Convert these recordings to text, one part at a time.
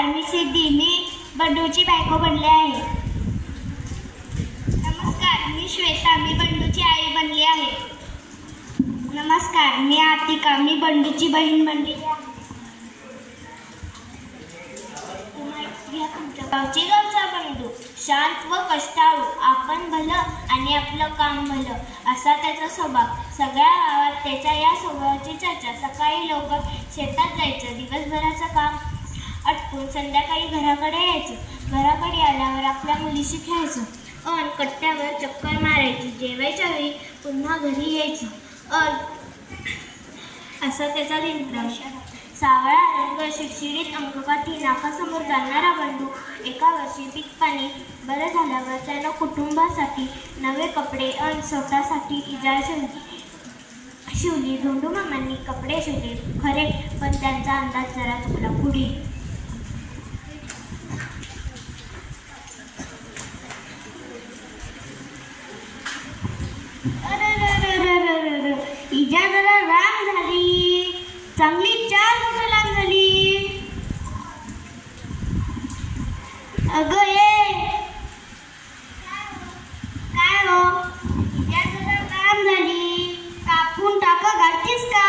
मी सिद्धी. मी बंडूची बायको बनले आहे. नमस्कार, मी श्वेता. मी बंडूची आई बनली आहे. नमस्कार, मी आतिका. मी बंडूची बहीण बनली आहे. गावचा बंडू शांत व कष्टाळू, आपण भलं आणि आपलं काम भलं असा त्याचा स्वभाव. सगळ्या गावात त्याच्या या स्वभावाची चर्चा. सकाळी लवकर शेतात जायचं, दिवसभराचं काम आटपून संध्याकाळी घराकडे यायचं. घराकडे आल्यावर आपल्या मुलीशी खेळायचं अन कट्ट्यावर चक्कर मारायची. जेवायच्या वेळी पुन्हा घरी यायचं असा त्याचा दिनक्रम. सावळा रंग, शिडशिडीत अंकपाती, नाकासमोर जाणारा बंडू. एका वर्षी पीक पाणी बरं झाल्यावर त्यानं कुटुंबासाठी नवे कपडे अन स्वतःसाठी इजार शिवली. धोंडू मामांनी कपडे शिवले खरे, पण त्यांचा अंदाज जरा चुकला. पुढे इजा जरा राम झाली, चांगली 4 फुटं लांब झाली. अगं ये काय हो, इजा जरा राम झाली, कापून टाका घालतीस का?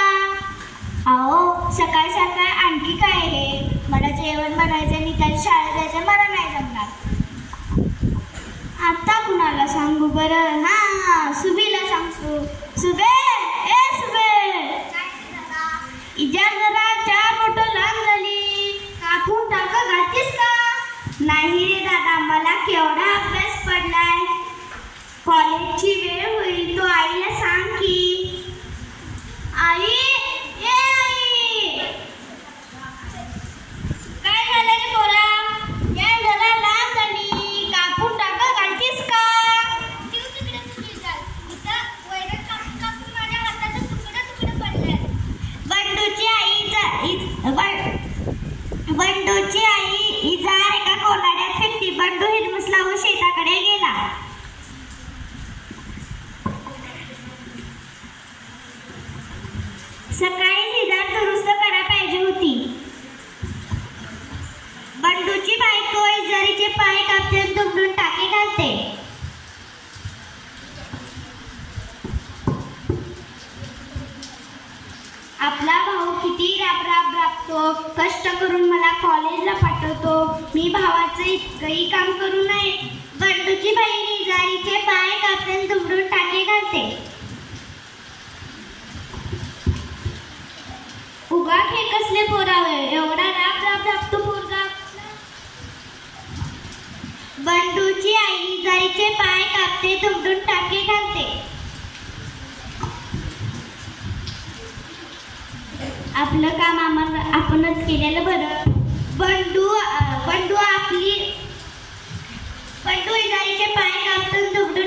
अहो सकाळ सकाळ आणखी काय हे? मला जेवण बनायचं, निघायचं, शाळेत जायचं, मला नाही जमणार. आता कुणाला सांगू बरं? हा सुबीला सांगतो. सुबे, ए सुबे, इजा जरा 4 बोटं लांब झाली, कापून टाका घालतीस का? नाही रे दादा, मला केवढा अभ्यास पडलाय. कॉलेजची वेळ होईल, तो आईला सांग की. आई, ए आई, काय झालं रे पोरा? या जरा लांब झाली, कापून टाका घालतीस का? बंडूची आई इजार एका कोलाड्यात फेकली. बंडू हिरमुसला व शेताकडे गेला. सकाळी इजार दुरुस्त करा पाहिजे होती. बंडूची बायको इजारीचे पाय कापते, दुमडून टाके घालते. आपला भाऊ किती राबतो, कष्ट करून मला कॉलेजला पाठवतो. मी भावाचं इतकंही काम करू नये. बंडूची बहीण इजारीचे पाय कापते, दुमडून टाके घालते. उगा कसले पोरावे, एवढा राबतो पोरगा. बंडूची आई इजारीचे पाय कापते, दुमडून टाके घालते. आपलं काम आपणच केलेलं बरं. बंडू इजारीचे पाय कापून दुमडून